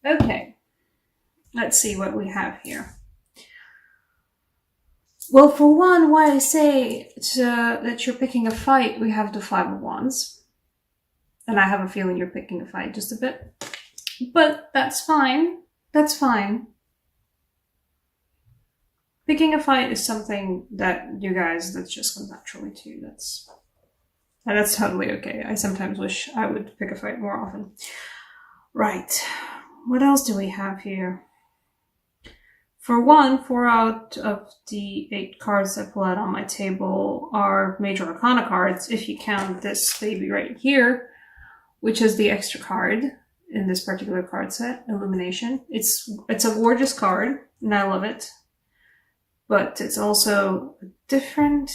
Okay, let's see what we have here. Well, for one, why I say that you're picking a fight, we have the Five of Wands. And I have a feeling you're picking a fight just a bit. But that's fine. That's fine. Picking a fight is something that you guys, that just comes naturally to you. That's totally okay. I sometimes wish I would pick a fight more often. Right. What else do we have here? For one, 4 out of the 8 cards I pull out on my table are Major Arcana cards, if you count this baby right here, which is the extra card in this particular card set, Illumination. It's a gorgeous card, and I love it. But it's also a different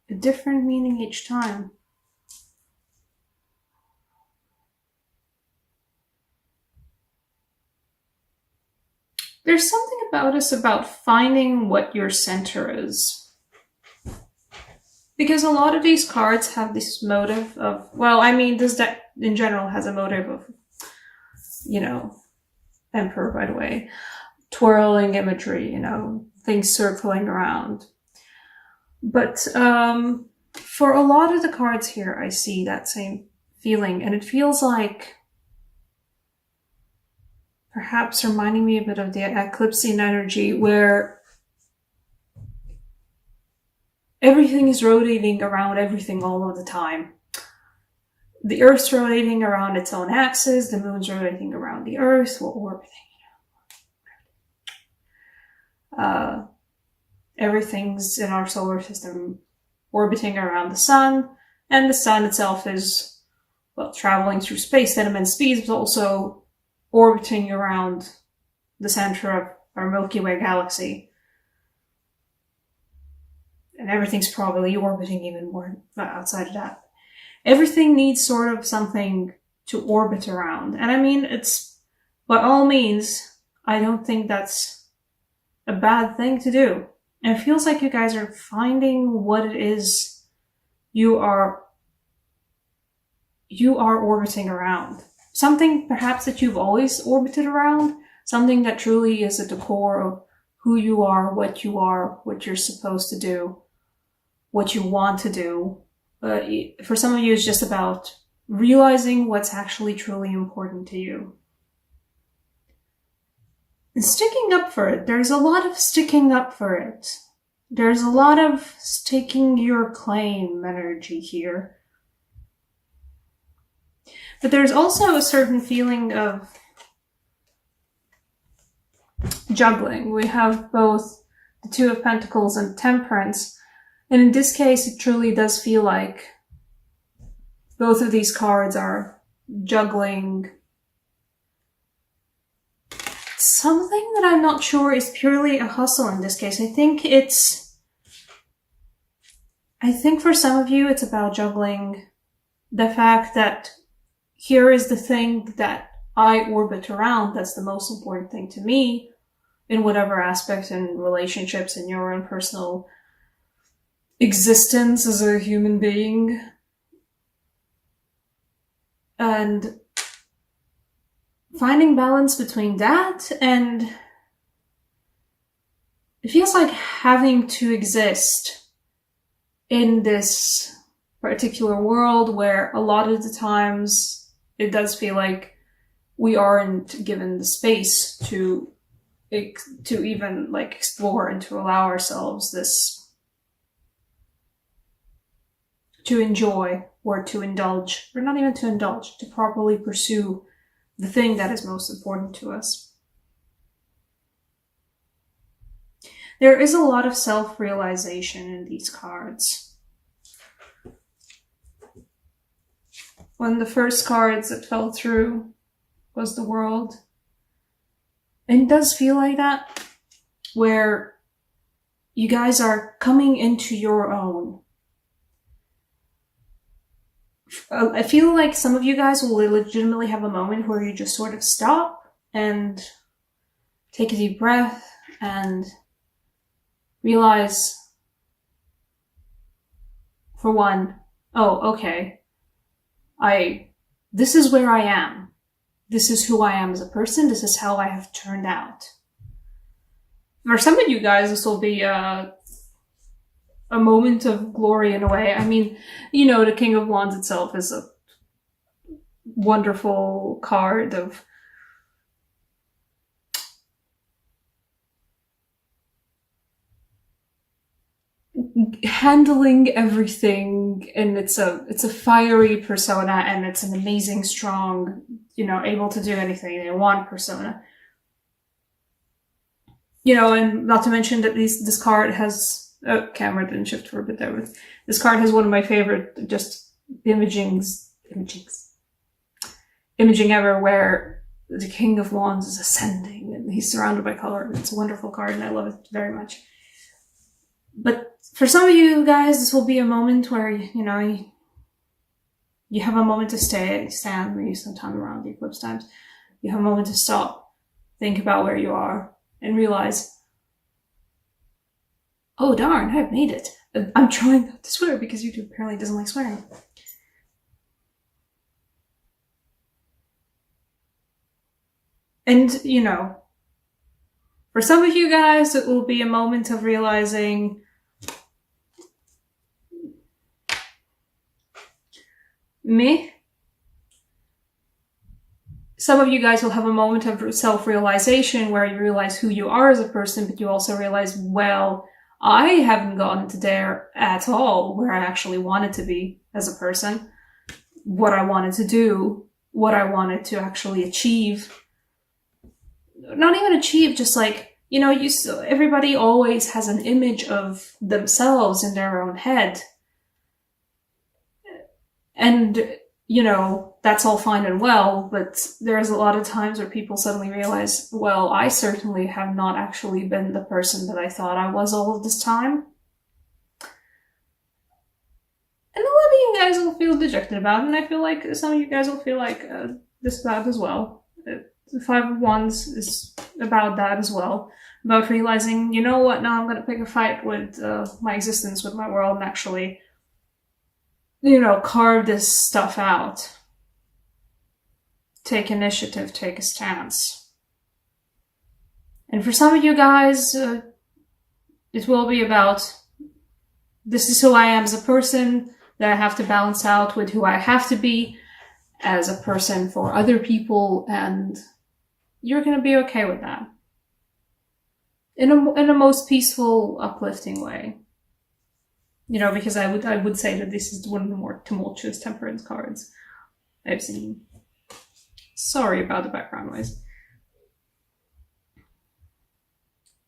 meaning each time. There's something about us about finding what your center is. Because a lot of these cards have this motive of, well, I mean, this deck in general has a motive of, Emperor, by the way, twirling imagery, things circling around. But for a lot of the cards here, I see that same feeling, and it feels like perhaps reminding me a bit of the Eclipsean energy, where everything is rotating around everything all of the time. The Earth's rotating around its own axis, the Moon's rotating around the Earth, we're orbiting, everything's in our solar system orbiting around the Sun, and the Sun itself is, well, traveling through space at immense speeds, but also orbiting around the center of our Milky Way galaxy. And everything's probably orbiting even more outside of that. Everything needs sort of something to orbit around. And I mean, it's, by all means, I don't think that's a bad thing to do. And it feels like you guys are finding what it is you are orbiting around. Something perhaps that you've always orbited around, something that truly is at the core of who you are, what you're supposed to do, what you want to do. But for some of you, it's just about realizing what's actually truly important to you. And sticking up for it. There's a lot of sticking up for it. There's a lot of staking your claim energy here. But there's also a certain feeling of juggling. We have both the Two of Pentacles and Temperance. And in this case, it truly does feel like both of these cards are juggling something that I'm not sure is purely a hustle in this case. I think for some of you, it's about juggling the fact that here is the thing that I orbit around that's the most important thing to me in whatever aspect in relationships in your own personal existence as a human being. And finding balance between that and it feels like having to exist in this particular world where a lot of the times it does feel like we aren't given the space to even explore and to allow ourselves this, to enjoy or to indulge, or not even to indulge, to properly pursue the thing that is most important to us. There is a lot of self-realization in these cards. One of the first cards that fell through was the World. And it does feel like that, where you guys are coming into your own. I feel like some of you guys will legitimately have a moment where you just sort of stop and take a deep breath and realize, for one, oh, okay, this is where I am. this is who I am as a person. This is how I have turned out. For some of you guys, this will be a moment of glory in a way. I mean, the King of Wands itself is a wonderful card of handling everything, and it's a fiery persona, and it's an amazing, strong, able to do anything they want persona. And not to mention that this card has, camera didn't shift for a bit there, but this card has one of my favorite just imaging ever, where the King of Wands is ascending and he's surrounded by color. It's a wonderful card and I love it very much. But for some of you guys, this will be a moment where, you have a moment to stand, maybe sometime around the eclipse times. You have a moment to stop, think about where you are, and realize, oh darn, I've made it. I'm trying not to swear because YouTube apparently doesn't like swearing. And, for some of you guys, it will be a moment of realizing, some of you guys will have a moment of self-realization where you realize who you are as a person, but you also realize, well, I haven't gotten to there at all where I actually wanted to be as a person, what I wanted to do, what I wanted to actually achieve. Not even achieve, just like, everybody always has an image of themselves in their own head. And, that's all fine and well, but there's a lot of times where people suddenly realize, well, I certainly have not actually been the person that I thought I was all of this time. And a lot of you guys will feel dejected about it, and I feel like some of you guys will feel like this about as well. The Five of Wands is about that as well. About realizing, you know what, now I'm going to pick a fight with my existence, with my world, and actually, carve this stuff out. Take initiative, take a stance. And for some of you guys, it will be about, this is who I am as a person, that I have to balance out with who I have to be as a person for other people, and you're going to be okay with that. In a most peaceful, uplifting way. Because I would say that this is one of the more tumultuous temperance cards I've seen. Sorry about the background noise.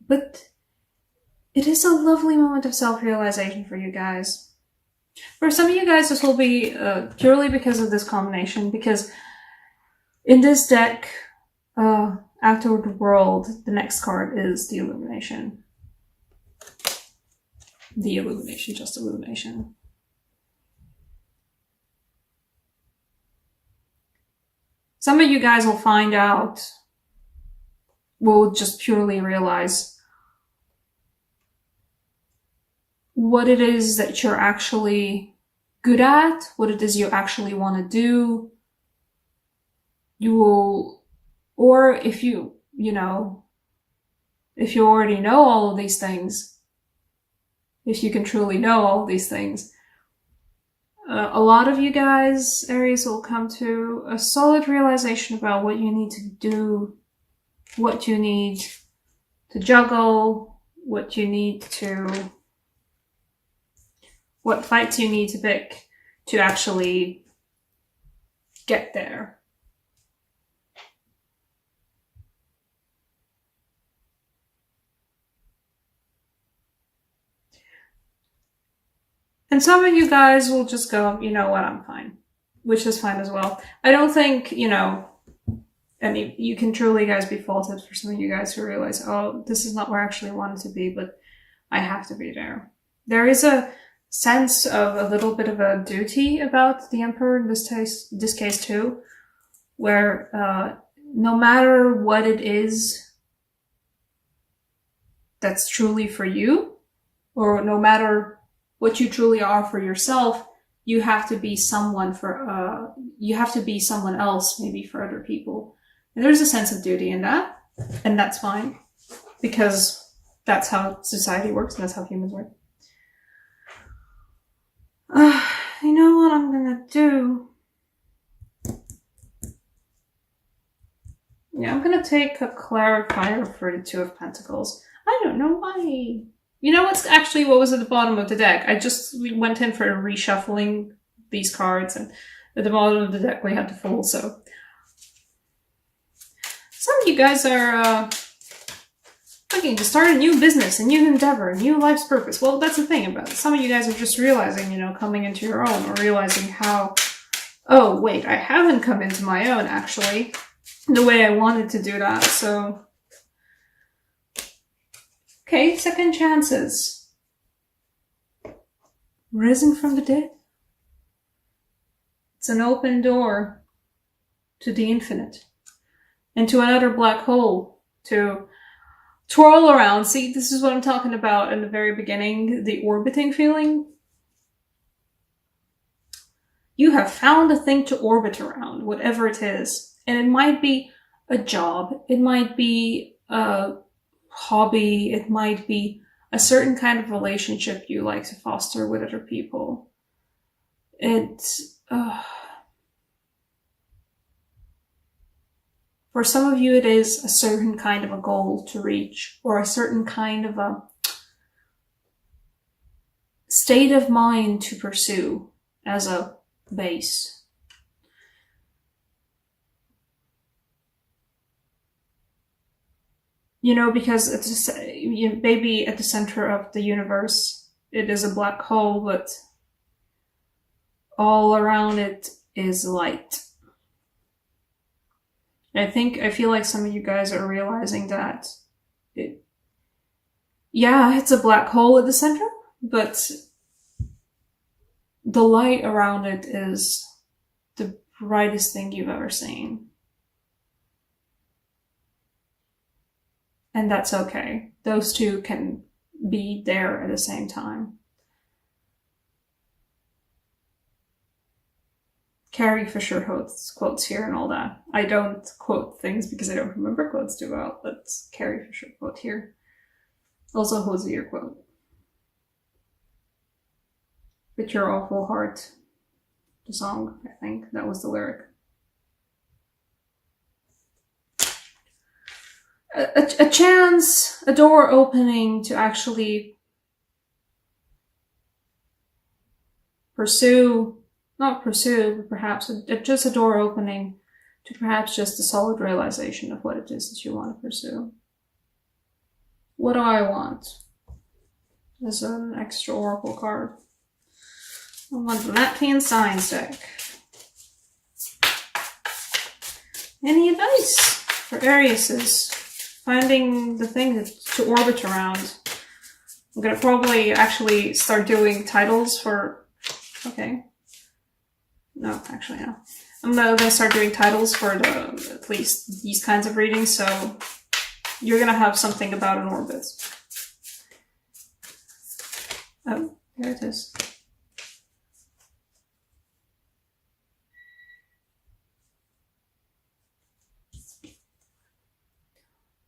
But it is a lovely moment of self-realization for you guys. For some of you guys, this will be purely because of this combination, because in this deck, after the world, the next card is the Illumination. The Illumination, just Illumination. Some of you guys will find out, will just purely realize what it is that you're actually good at, what it is you actually want to do. You will, or if you already know all of these things, if you can truly know all of these things, a lot of you guys, Aries, will come to a solid realization about what you need to do, what you need to juggle, what fights you need to pick to actually get there. And some of you guys will just go, you know what, I'm fine. Which is fine as well. I don't think, and you can truly, guys, be faulted for some of you guys who realize, oh, this is not where I actually wanted to be, but I have to be there. There is a sense of a little bit of a duty about the Emperor in this case too, where no matter what it is that's truly for you, or no matter what you truly are for yourself, you have to be someone for, you have to be someone else maybe for other people. And there's a sense of duty in that, and that's fine, because that's how society works and that's how humans work. You know what I'm gonna do? Yeah, I'm gonna take a clarifier for the Two of Pentacles. I don't know why. You know what's actually what was at the bottom of the deck? I just went in for reshuffling these cards, and at the bottom of the deck we had the Fool, so. Some of you guys are looking to start a new business, a new endeavor, a new life's purpose. Well, that's the thing about it. Some of you guys are just realizing, you know, coming into your own, or realizing how, oh, wait, I haven't come into my own, actually, the way I wanted to do that, so. Okay, second chances. Risen from the dead. It's an open door to the infinite. And to another black hole to twirl around. See, this is what I'm talking about in the very beginning, the orbiting feeling. You have found a thing to orbit around, whatever it is. And it might be a job, it might be a hobby, it might be a certain kind of relationship you like to foster with other people. For some of you, it is a certain kind of a goal to reach, or a certain kind of a state of mind to pursue as a base. You know, because it's maybe at the center of the universe, it is a black hole, but all around it is light. I feel like some of you guys are realizing that it's a black hole at the center, but the light around it is the brightest thing you've ever seen. And that's okay. Those two can be there at the same time. Carrie Fisher quotes here and all that. I don't quote things because I don't remember quotes too well, but Carrie Fisher quote here. Also Hosier quote. With your awful heart. The song, I think. That was the lyric. A chance, a door opening to actually not pursue, but perhaps just a door opening to perhaps just a solid realization of what it is that you want to pursue. What do I want? As an extra oracle card. I want the Latvian Signs deck. Any advice for Aries? Finding the thing to orbit around. I'm gonna probably actually start doing titles for... Okay. No, actually no. I'm gonna start doing titles for at least these kinds of readings, so you're gonna have something about an orbit. Oh, there it is.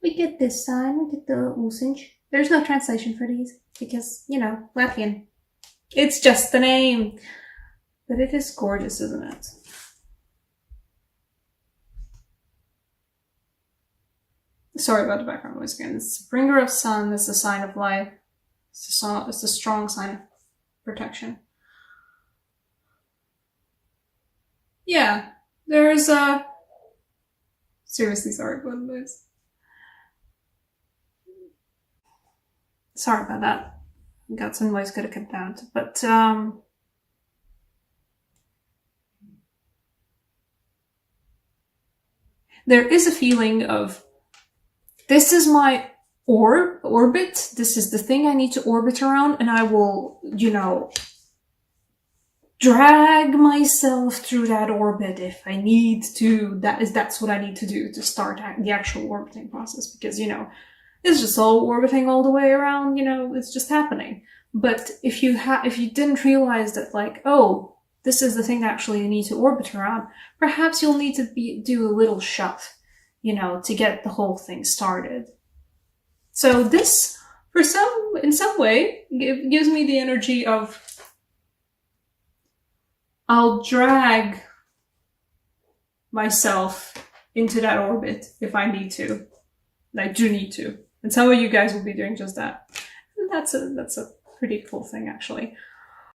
We get this sign, we get the Usinch. There's no translation for these, because, you know, Latvian. It's just the name. But it is gorgeous, isn't it? Sorry about the background noise again. It's the bringer of sun, it's a sign of life. It's a strong sign of protection. Yeah, there's a... Seriously sorry about this. Sorry about that. Got some noise could have cut out. But, there is a feeling of, this is my orbit, this is the thing I need to orbit around, and I will, you know, drag myself through that orbit if I need to. That's what I need to do to start the actual orbiting process, because, you know, it's just all orbiting all the way around, you know, it's just happening. But if you didn't realize that, like, oh, this is the thing that actually you need to orbit around. Perhaps you'll need to do a little shove, you know, to get the whole thing started. So this, in some way, gives me the energy of I'll drag myself into that orbit if I need to. I do need to. And some of you guys will be doing just that. And that's a pretty cool thing, actually.